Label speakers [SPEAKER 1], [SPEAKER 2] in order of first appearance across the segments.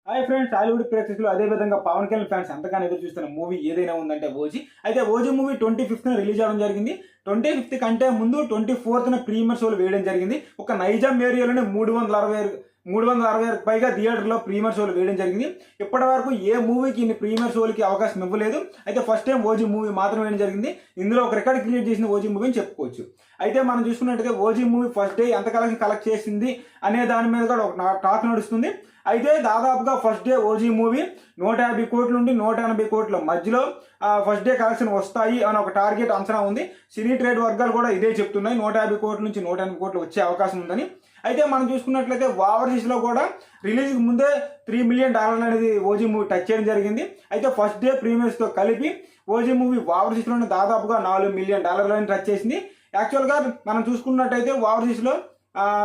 [SPEAKER 1] Hi friends, Hollywood ప్రేక్షకులు అదేవిధంగా Pawan Kalyan fans ఎంతగానో ఎదురు చూస్తున్న మూవీ ఏదైనా ఉందంటే ఓజీ. అయితే ఓజీ మూవీ 25th రిలీజ్ అవ్వడం జరిగింది. 25th కంటే ముందు 24th ప్రీమియర్ షోలు వేయడం జరిగింది. ఒక నైజాం ఏరియాలోనే 360 పైగా థియేటర్లో ప్రీమియర్ షోలు వేయడం జరిగింది. ఇప్పటి వరకు ఏ మూవీకి ఇన్ని ప్రీమియర్ షోలకి అవకాశం ఇవ్వలేదు. అయితే ఫస్ట్ టైం ఓజీ మూవీ మాత్రం వేయడం జరిగింది. ఇందులో ఒక రికార్డ్ క్రియేట్ చేసిన ఓజీ మూవీ అని చెప్పుకోవచ్చు. అయితే మనం చూసుకున్నట్టయితే ఓజీ మూవీ ఫస్ట్ డే ఎంత కలెక్ట్ చేసింది అనే దాని మీద కూడా ఒక టాక్ నడుస్తుంది. అయితే దాదాపుగా ఫస్ట్ డే ఓజీ మూవీ 150 కోట్ల నుండి 180 కోట్ల మధ్యలో ఫస్ట్ డే కలెక్షన్ వస్తాయి అని ఒక టార్గెట్ అంచనా ఉంది. సినీ ట్రేడ్ వర్గాలు కూడా ఇదే చెప్తున్నాయి, 150 కోట్ల నుంచి 180 కోట్లు వచ్చే అవకాశం ఉందని. అయితే మనం చూసుకున్నట్లయితే ఓవర్సీస్లో కూడా రిలీజ్కి ముందే $3 మిలియన్ అనేది ఓజీ మూవీ టచ్ చేయడం జరిగింది. అయితే ఫస్ట్ డే ప్రీమియర్స్తో కలిపి ఓజీ మూవీ ఓవర్సీస్లోనే దాదాపుగా $4 మిలియన్ టచ్ చేసింది. యాక్చువల్గా మనం చూసుకున్నట్టయితే ఓవర్సీస్లో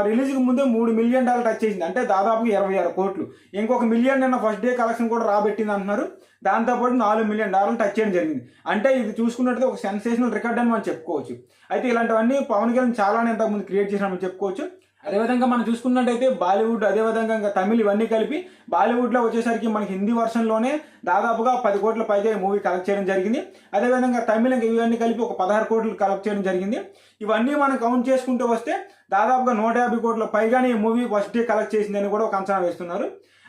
[SPEAKER 1] రిలీజ్కి ముందే $3 మిలియన్ టచ్ చేసింది, అంటే దాదాపు 26 కోట్లు. ఇంకొక మిలియన్ నిన్న ఫస్ట్ డే కలెక్షన్ కూడా రాబెట్టింది అంటున్నారు. దాంతోపాటు $4 మిలియన్ టచ్ చేయడం జరిగింది. అంటే ఇది చూసుకున్నట్టయితే ఒక సెన్సేషనల్ రికార్డ్ అని మనం చెప్పుకోవచ్చు. అయితే ఇలాంటివన్నీ పవన్ కళ్యాణ్ చాలానే ఇంతకుముందు క్రియేట్ చేసినామని చెప్పుకోవచ్చు. అదేవిధంగా మనం చూసుకున్నట్టయితే బాలీవుడ్ అదేవిధంగా ఇంకా తమిళ్ ఇవన్నీ కలిపి బాలీవుడ్లో వచ్చేసరికి మనకి హిందీ వర్షన్లోనే దాదాపుగా 10 కోట్ల పైగా ఈ మూవీ కలెక్ట్ చేయడం జరిగింది. అదేవిధంగా తమిళ ఇవన్నీ కలిపి ఒక 16 కోట్లు కలెక్ట్ చేయడం జరిగింది. ఇవన్నీ మనం కౌంట్ చేసుకుంటూ వస్తే దాదాపుగా 150 కోట్ల పైగానే ఈ మూవీ ఫస్ట్ డే కలెక్ట్ చేసిందని కూడా ఒక అంచనా వేస్తున్నారు.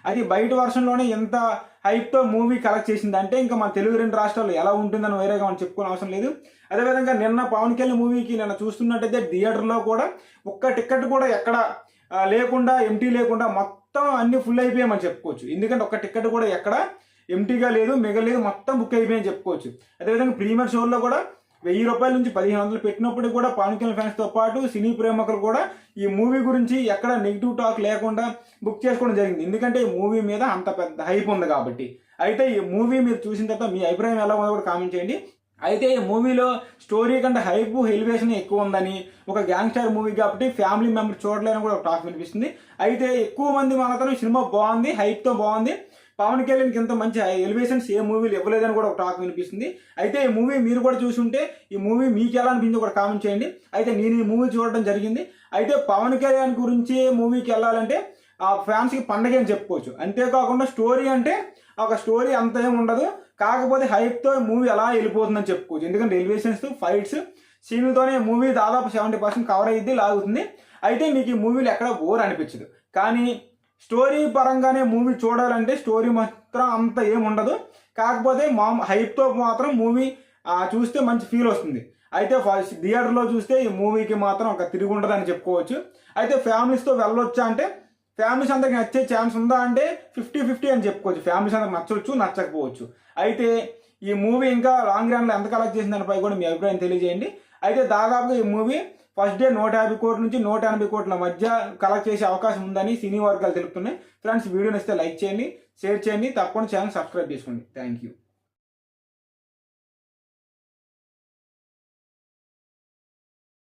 [SPEAKER 1] అది బయట వర్షన్లోనే ఎంత హైప్తో మూవీ కలెక్ట్ చేసిందంటే ఇంకా మన తెలుగు 2 రాష్ట్రాల్లో ఎలా ఉంటుందని వేరేగా మనం చెప్పుకోని అవసరం లేదు. అదేవిధంగా నిన్న పవన్ కళ్యాణ్ మూవీకి నిన్న చూస్తున్నట్టయితే థియేటర్లో కూడా ఒక్క టికెట్ కూడా ఎక్కడ లేకుండా ఎంటీ లేకుండా మొత్తం అన్ని ఫుల్ అయిపోయామని చెప్పుకోవచ్చు. ఎందుకంటే ఒక్క టికెట్ కూడా ఎక్కడ ఎంటీగా లేదు, మిగలేదు, మొత్తం బుక్ అయిపోయాయని చెప్పుకోవచ్చు. అదేవిధంగా ప్రీమియర్ షోల్లో కూడా ₹1000 నుంచి 1500 పెట్టినప్పటికీ కూడా పవన్ కళ్యాణ్ ఫ్యాన్స్తో పాటు సినీ ప్రేమికులు కూడా ఈ మూవీ గురించి ఎక్కడ నెగిటివ్ టాక్ లేకుండా బుక్ చేసుకోవడం జరిగింది. ఎందుకంటే ఈ మూవీ మీద అంత పెద్ద హైప్ ఉంది కాబట్టి. అయితే ఈ మూవీ మీరు చూసిన తర్వాత మీ అభిప్రాయం ఎలా ఉందో కూడా కామెంట్ చేయండి. అయితే ఈ మూవీలో స్టోరీ కంటే హైప్ ఎలివేషన్ ఎక్కువ ఉందని, ఒక గ్యాంగ్స్టర్ మూవీ కాబట్టి ఫ్యామిలీ మెంబర్ చూడలేని కూడా ఒక టాక్ వినిపిస్తుంది. అయితే ఎక్కువ మంది మాత్రం సినిమా బాగుంది, హైప్తో బాగుంది, పవన్ కళ్యాణ్కి ఇంత మంచి ఎలివేషన్స్ ఏ మూవీలు ఇవ్వలేదని కూడా ఒక టాక్ వినిపిస్తుంది. అయితే ఈ మూవీ మీరు కూడా చూసుంటే ఈ మూవీ మీకు ఎలా అనిపించిందో కూడా కామెంట్ చేయండి. అయితే నేను ఈ మూవీ చూడడం జరిగింది. అయితే పవన్ కళ్యాణ్ గురించి మూవీకి వెళ్ళాలంటే ఆ ఫ్యాన్స్కి పండగ అని చెప్పుకోవచ్చు. అంతేకాకుండా స్టోరీ అంటే ఒక స్టోరీ అంత ఏమి ఉండదు, కాకపోతే హైప్తో మూవీ ఎలా వెళ్ళిపోతుందని చెప్పుకోవచ్చు. ఎందుకంటే ఎలివేషన్స్, ఫైట్స్, సీన్లతోనే మూవీ దాదాపు 70% కవర్ అయ్యిద్ది, లాగుతుంది. అయితే మీకు ఈ మూవీలు ఎక్కడ బోర్ అనిపించదు. కానీ స్టోరీ పరంగానే మూవీ చూడాలంటే స్టోరీ మాత్రం అంత ఏమి ఉండదు, కాకపోతే హైప్తో మాత్రం మూవీ చూస్తే మంచి ఫీల్ వస్తుంది. అయితే థియేటర్లో చూస్తే ఈ మూవీకి మాత్రం ఒక తిరిగి ఉండదని చెప్పుకోవచ్చు. అయితే ఫ్యామిలీస్తో వెళ్ళొచ్చా అంటే ఫ్యామిలీస్ అందరికి నచ్చే ఛాన్స్ ఉందా అంటే 50-50 అని చెప్పుకోవచ్చు. ఫ్యామిలీస్ అందరికి నచ్చవచ్చు, నచ్చకపోవచ్చు. అయితే ఈ మూవీ ఇంకా లాంగ్ రన్లో ఎంత కలెక్ట్ చేసిన దానిపై కూడా మీ అభిప్రాయం తెలియజేయండి. అయితే దాదాపుగా ఈ మూవీ ఫస్ట్ డే 150 కోట్ల నుంచి 180 కోట్ల మధ్య కలెక్ట్ చేసే అవకాశం ఉందని సినీ వర్గాలు తెలుపుతున్నాయి. ఫ్రెండ్స్, వీడియోని ఇస్తే లైక్ చేయండి, షేర్ చేయండి, తప్పకుండా ఛానల్ సబ్స్క్రైబ్ చేసుకోండి. Thank you.